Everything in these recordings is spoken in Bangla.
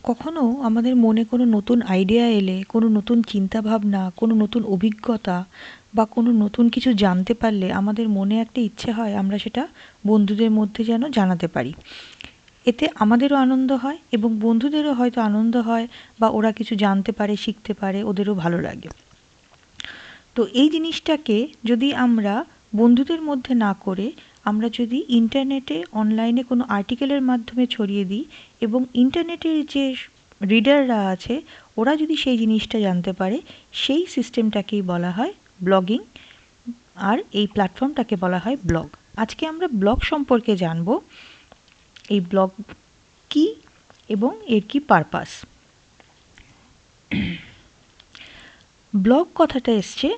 কখনো আমাদের মনে কোনো নতুন আইডিয়া এলে, কোনো নতুন চিন্তাভাবনা, কোনো নতুন অভিজ্ঞতা বা কোনো নতুন কিছু জানতে পারলে আমাদের মনে একটা ইচ্ছে হয় আমরা সেটা বন্ধুদের মধ্যে যেন জানাতে পারি। এতে আমাদেরও আনন্দ হয় এবং বন্ধুদেরও হয়তো আনন্দ হয়, বা ওরা কিছু জানতে পারে, শিখতে পারে, ওদেরও ভালো লাগে। তো এই জিনিসটাকে যদি আমরা বন্ধুদের মধ্যে না করে আমরা যদি ইন্টারনেটে অনলাইনে কোনো আর্টিকেলের মাধ্যমে ছড়িয়ে দিই, এবং ইন্টারনেটের যে রিডাররা আছে ওরা যদি সেই জিনিসটা জানতে পারে, সেই সিস্টেমটাকেই বলা হয় ব্লগিং, আর এই প্ল্যাটফর্মটাকে বলা হয় ব্লগ। আজকে আমরা ব্লগ সম্পর্কে জানব, এই ব্লগ কি এবং এর কি পারপাস। ব্লগ কথাটা এসছে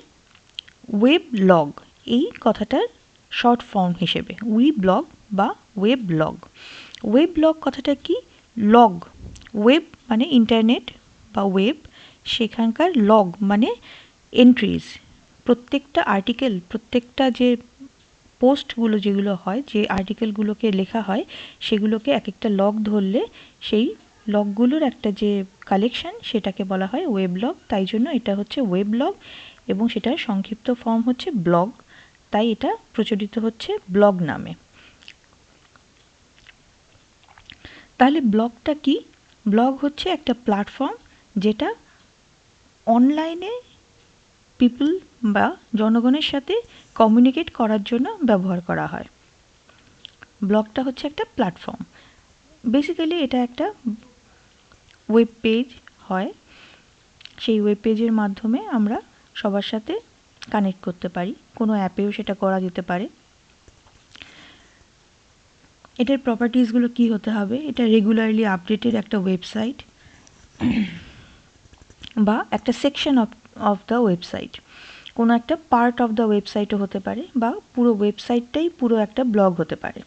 ওয়েব লগ, এই কথাটার শর্ট ফর্ম হিসেবে উই ব্লগ বা ওয়েব ব্লগ। ওয়েব ব্লগ কথাটা কি? লগ, ওয়েব মানে ইন্টারনেট বা ওয়েব, সেখানকার লগ মানে এন্ট্রিজ। প্রত্যেকটা আর্টিকেল, প্রত্যেকটা যে পোস্টগুলো যেগুলো হয়, যে আর্টিকেলগুলোকে লেখা হয়, সেগুলোকে এক একটা লগ ধরলে সেই লগগুলোর একটা যে কালেকশন, সেটাকে বলা হয় ওয়েব লগ। তাই জন্য এটা হচ্ছে ওয়েব লগ এবং সেটার সংক্ষিপ্ত ফর্ম হচ্ছে ব্লগ, তাই এটা প্রচলিত হচ্ছে ব্লগ নামে। তাহলে ব্লগটা কি? ব্লগ হচ্ছে একটা প্ল্যাটফর্ম যেটা অনলাইনে পিপল বা জনগণের সাথে কমিউনিকেট করার জন্য ব্যবহার করা হয়। ব্লগটা হচ্ছে একটা প্ল্যাটফর্ম। বেসিক্যালি এটা একটা ওয়েব পেজ হয়, সেই ওয়েব পেজের মাধ্যমে আমরা সবার সাথে কানেক্ট করতে পারি, কোনো অ্যাপেও সেটা করা যেতে পারে। এটার প্রপার্টিসগুলো কি হতে হবে? এটা রেগুলারলি আপডেটেড একটা ওয়েবসাইট বা একটা সেকশন অফ দ্য ওয়েবসাইট, কোনো একটা পার্ট অফ দ্য ওয়েবসাইটও হতে পারে, বা পুরো ওয়েবসাইটটাই পুরো একটা ব্লগ হতে পারে।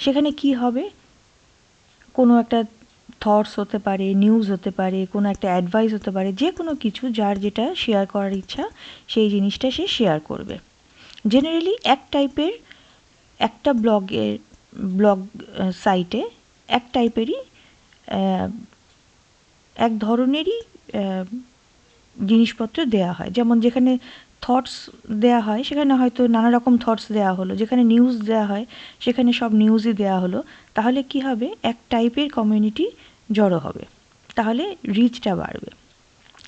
সেখানে কি হবে? কোনো একটা থটস হতে পারে, নিউজ হতে পারে, কোনো একটা অ্যাডভাইস হতে পারে, যে কোনো কিছু যার যেটা শেয়ার করার ইচ্ছা সেই জিনিসটা সে শেয়ার করবে। জেনারেলি এক টাইপের একটা ব্লগ সাইটে এক টাইপেরই এক ধরনেরই জিনিসপত্র দেয়া হয়। যেমন যেখানে থটস দেয়া হয় সেখানে হয়তো নানা রকম থটস দেয়া হলো, যেখানে নিউজ দেয়া হয় সেখানে সব নিউজই দেয়া হলো। তাহলে কি হবে? এক টাইপের কমিউনিটি জড়ো হবে, তাহলে রিচটা বাড়বে।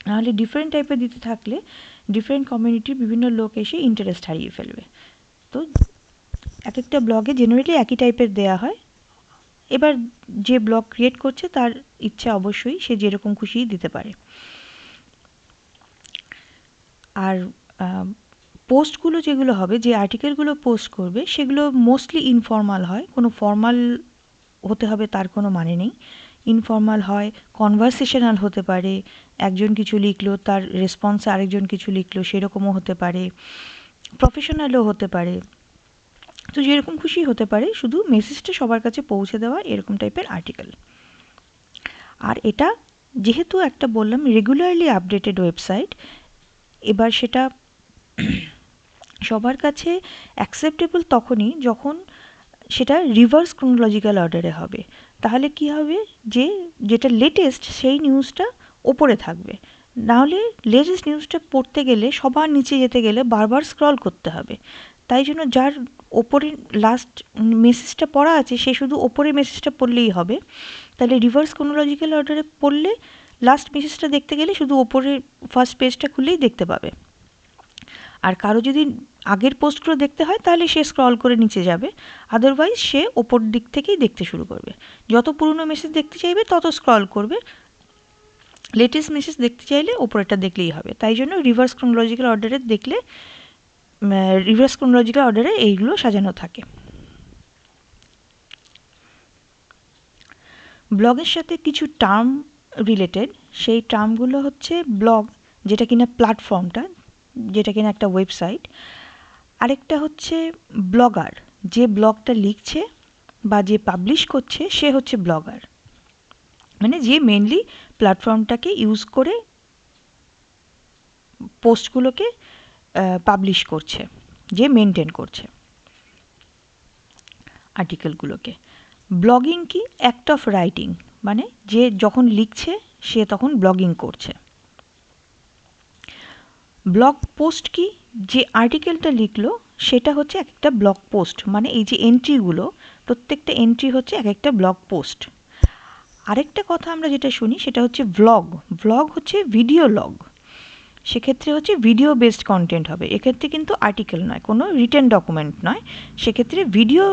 নাহলে ডিফারেন্ট টাইপের দিতে থাকলে ডিফারেন্ট কমিউনিটির বিভিন্ন লোক এসে ইন্টারেস্ট হারিয়ে ফেলবে। তো এক একটা ব্লগে জেনারেলি একই টাইপের দেয়া হয়। এবার যে ব্লগ ক্রিয়েট করছে তার ইচ্ছা, অবশ্যই সে যেরকম খুশি দিতে পারে। আর পোস্টগুলো যেগুলো হবে, যে আর্টিকেলগুলো পোস্ট করবে, সেগুলো মোস্টলি ইনফর্মাল হয়, কোনো ফর্মাল হতে হবে তার কোনো মানে নেই। ইনফর্মাল হয়, কনভারসেশনাল হতে পারে, একজন কিছু লিখলো তার রেসপন্সে আরেকজন কিছু লিখলো সেরকমও হতে পারে, প্রফেশনালও হতে পারে। তো যেরকম খুশি হতে পারে, শুধু মেসেজটা সবার কাছে পৌঁছে দেওয়া, এরকম টাইপের আর্টিকেল। আর এটা যেহেতু একটা বললাম রেগুলারলি আপডেটেড ওয়েবসাইট, এবার সেটা সবার কাছে অ্যাকসেপ্টেবল তখনই যখন সেটা রিভার্স ক্রোনোলজিক্যাল অর্ডারে হবে। তাহলে কি হবে? যে যেটা লেটেস্ট সেই নিউজটা ওপরে থাকবে, নাহলে লেটেস্ট নিউজটা পড়তে গেলে সবার নিচে যেতে গেলে বারবার স্ক্রল করতে হবে। তাই জন্য যার ওপরে লাস্ট মেসেজটা পড়া আছে সে শুধু ওপরের মেসেজটা পড়লেই হবে। তাহলে রিভার্স ক্রোনোলজিক্যাল অর্ডারে পড়লে লাস্ট মেসেজটা দেখতে গেলে শুধু ওপরের ফার্স্ট পেজটা খুললেই দেখতে পাবে। আর কারো যদি আগের পোস্টগুলো দেখতে হয় তাহলে সে স্ক্রল করে নিচে যাবে, আদারওয়াইজ সে ওপর দিক থেকেই দেখতে শুরু করবে। যত পুরনো মেসেজ দেখতে চাইবে তত স্ক্রল করবে, লেটেস্ট মেসেজ দেখতে চাইলে ওপরেরটা দেখলেই হবে। তাই জন্য রিভার্স ক্রোনোলজিক্যাল অর্ডারে দেখলে রিভার্স ক্রোনোলজিক্যাল অর্ডারে এইগুলো সাজানো থাকে। ব্লগের সাথে কিছু টার্ম রিলেটেড, সেই টার্মগুলো হচ্ছে ব্লগ, যেটা কিনা প্ল্যাটফর্মটা, যেটা কিনা একটা ওয়েবসাইট। আরেকটা হচ্ছে ব্লগার, যে ব্লগটা লিখছে বা যে পাবলিশ করছে সে হচ্ছে ব্লগার, মানে যে মেনলি প্ল্যাটফর্মটাকে ইউজ করে পোস্টগুলোকে পাবলিশ করছে, যে মেনটেন করছে আর্টিকেলগুলোকে। ব্লগিং কি? অ্যাক্ট অফ রাইটিং, মানে যে যখন লিখছে সে তখন ব্লগিং করছে। ব্লগ পোস্ট কি? যে আর্টিকেলটা লিখলো সেটা হচ্ছে এক একটা ব্লগ পোস্ট, মানে এই যে এন্ট্রিগুলো, প্রত্যেকটা এন্ট্রি হচ্ছে এক একটা ব্লগ পোস্ট। আরেকটা কথা আমরা যেটা শুনি সেটা হচ্ছে ভ্লগ। ভ্লগ হচ্ছে ভিডিও লগ, সেক্ষেত্রে হচ্ছে ভিডিও বেসড কন্টেন্ট হবে, এক্ষেত্রে কিন্তু আর্টিকেল নয়, কোনো রিটেন ডকুমেন্ট নয়। সেক্ষেত্রে ভিডিও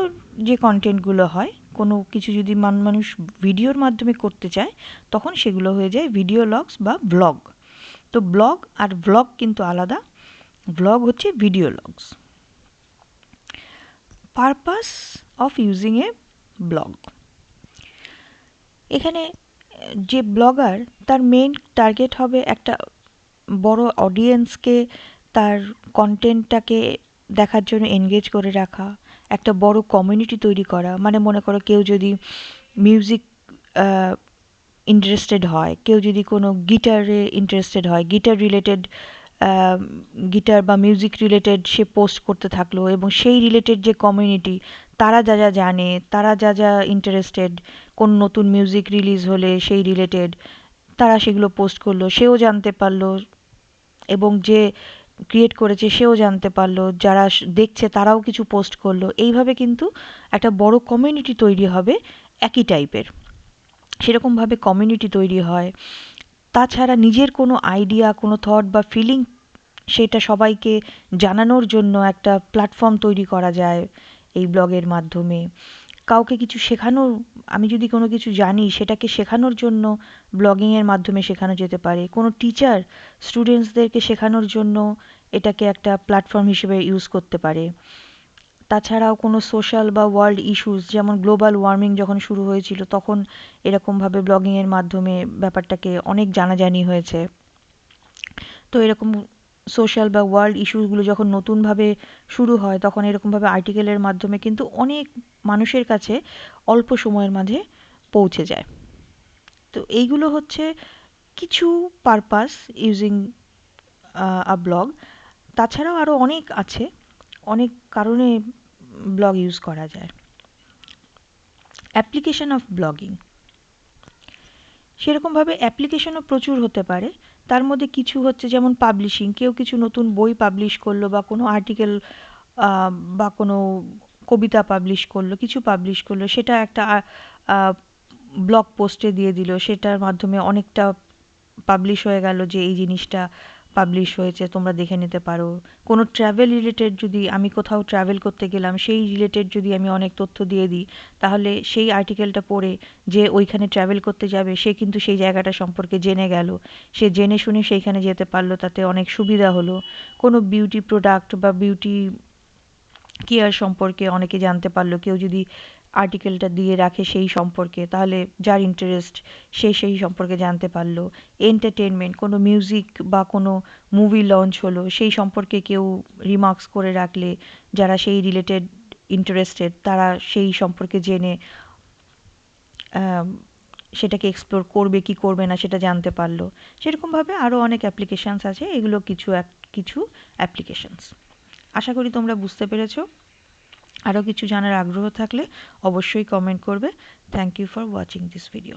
যে কন্টেন্টগুলো হয়, কোনো কিছু যদি মানুষ ভিডিওর মাধ্যমে করতে চায় তখন সেগুলো হয়ে যায় ভিডিও লগস বা ব্লগ। তো ব্লগ আর ভ্লগ কিন্তু আলাদা। ভ্লগ হচ্ছে video logs. Purpose of using a blog, এখানে যে ব্লগার তার মেইন টার্গেট হবে একটা বড় অডিয়েন্সকে তার কন্টেন্টটাকে দেখার জন্য এনগেজ করে রাখা, একটা বড় কমিউনিটি তৈরি করা। মানে মনে করো কেউ যদি মিউজিক ইন্টারেস্টেড হয়, কেউ যদি কোনো গিটারে ইন্টারেস্টেড হয়, গিটার রিলেটেড গিটার বা মিউজিক রিলেটেড সে পোস্ট করতে থাকলো, এবং সেই রিলেটেড যে কমিউনিটি তারা যা যা জানে, তারা যা যা ইন্টারেস্টেড, কোন নতুন মিউজিক রিলিজ হলে সেই রিলেটেড তারা সেগুলো পোস্ট করলো, সেও জানতে পারলো এবং যে ক্রিয়েট করেছে সেও জানতে পারলো, যারা দেখছে তারাও কিছু পোস্ট করলো। এইভাবে কিন্তু একটা বড় কমিউনিটি তৈরি হবে একই টাইপের, সেরকমভাবে কমিউনিটি তৈরি হয়। তাছাড়া নিজের কোনো আইডিয়া, কোনো থট বা ফিলিং সেটা সবাইকে জানানোর জন্য একটা প্ল্যাটফর্ম তৈরি করা যায় এই ব্লগের মাধ্যমে। কাউকে কিছু শেখানোর, আমি যদি কোনো কিছু জানি সেটাকে শেখানোর জন্য ব্লগিংয়ের মাধ্যমে শেখানো যেতে পারে। কোনো টিচার স্টুডেন্টসদেরকে শেখানোর জন্য এটাকে একটা প্ল্যাটফর্ম হিসেবে ইউজ করতে পারে। তাছাড়াও কোনো সোশ্যাল বা ওয়ার্ল্ড ইস্যুস, যেমন গ্লোবাল ওয়ার্মিং যখন শুরু হয়েছিল তখন এরকমভাবে ব্লগিংয়ের মাধ্যমে ব্যাপারটাকে অনেক জানাজানি হয়েছে। তো এরকম সোশ্যাল বা ওয়ার্ল্ড ইস্যুগুলো যখন নতুনভাবে শুরু হয় তখন এরকমভাবে আর্টিকেলের মাধ্যমে কিন্তু অনেক মানুষের কাছে অল্প সময়ের মাঝে পৌঁছে যায়। তো এইগুলো হচ্ছে কিছু পারপাস ইউজিং আ ব্লগ। তাছাড়াও আরও অনেক আছে, অনেক কারণে ব্লগ ইউজ করা যায়। অ্যাপ্লিকেশন অফ ব্লগিং, সেরকমভাবে অ্যাপ্লিকেশনও প্রচুর হতে পারে। তার মধ্যে কিছু হচ্ছে যেমন পাবলিশিং, কেউ কিছু নতুন বই পাবলিশ করলো বা কোনো আর্টিকেল বা কোনো কবিতা পাবলিশ করলো, কিছু পাবলিশ করলো, সেটা একটা ব্লগ পোস্টে দিয়ে দিল, সেটার মাধ্যমে অনেকটা পাবলিশ হয়ে গেল যে এই জিনিসটা পাবলিশ হয়েছে, তোমরা দেখে নিতে পারো। কোনো ট্রাভেল রিলেটেড, যদি আমি কোথাও ট্রাভেল করতে গেলাম সেই রিলেটেড যদি আমি অনেক তথ্য দিয়ে দিই, তাহলে সেই আর্টিকেলটা পড়ে যে ওইখানে ট্রাভেল করতে যাবে সে কিন্তু সেই জায়গাটা সম্পর্কে জেনে গেল, সে জেনে শুনে সেইখানে যেতে পারলো, তাতে অনেক সুবিধা হলো। কোনো বিউটি প্রোডাক্ট বা বিউটি কেয়ার সম্পর্কে অনেকে জানতে পারলো, কেউ যদি আর্টিকেলটা দিয়ে রাখে সেই সম্পর্কে, তাহলে যার ইন্টারেস্ট সে সেই সম্পর্কে জানতে পারলো। এন্টারটেনমেন্ট, কোনো মিউজিক বা কোনো মুভি লঞ্চ হলো সেই সম্পর্কে কেউ রিমার্কস করে রাখলে যারা সেই রিলেটেড ইন্টারেস্টেড তারা সেই সম্পর্কে জেনে সেটাকে এক্সপ্লোর করবে কি করবে না সেটা জানতে পারলো। সেরকমভাবে আরও অনেক অ্যাপ্লিকেশানস আছে, এগুলো কিছু অ্যাপ্লিকেশানস। আশা করি তোমরা বুঝতে পেরেছো। আরও কিছু জানার আগ্রহ থাকলে অবশ্যই কমেন্ট করবে। Thank you for watching this video.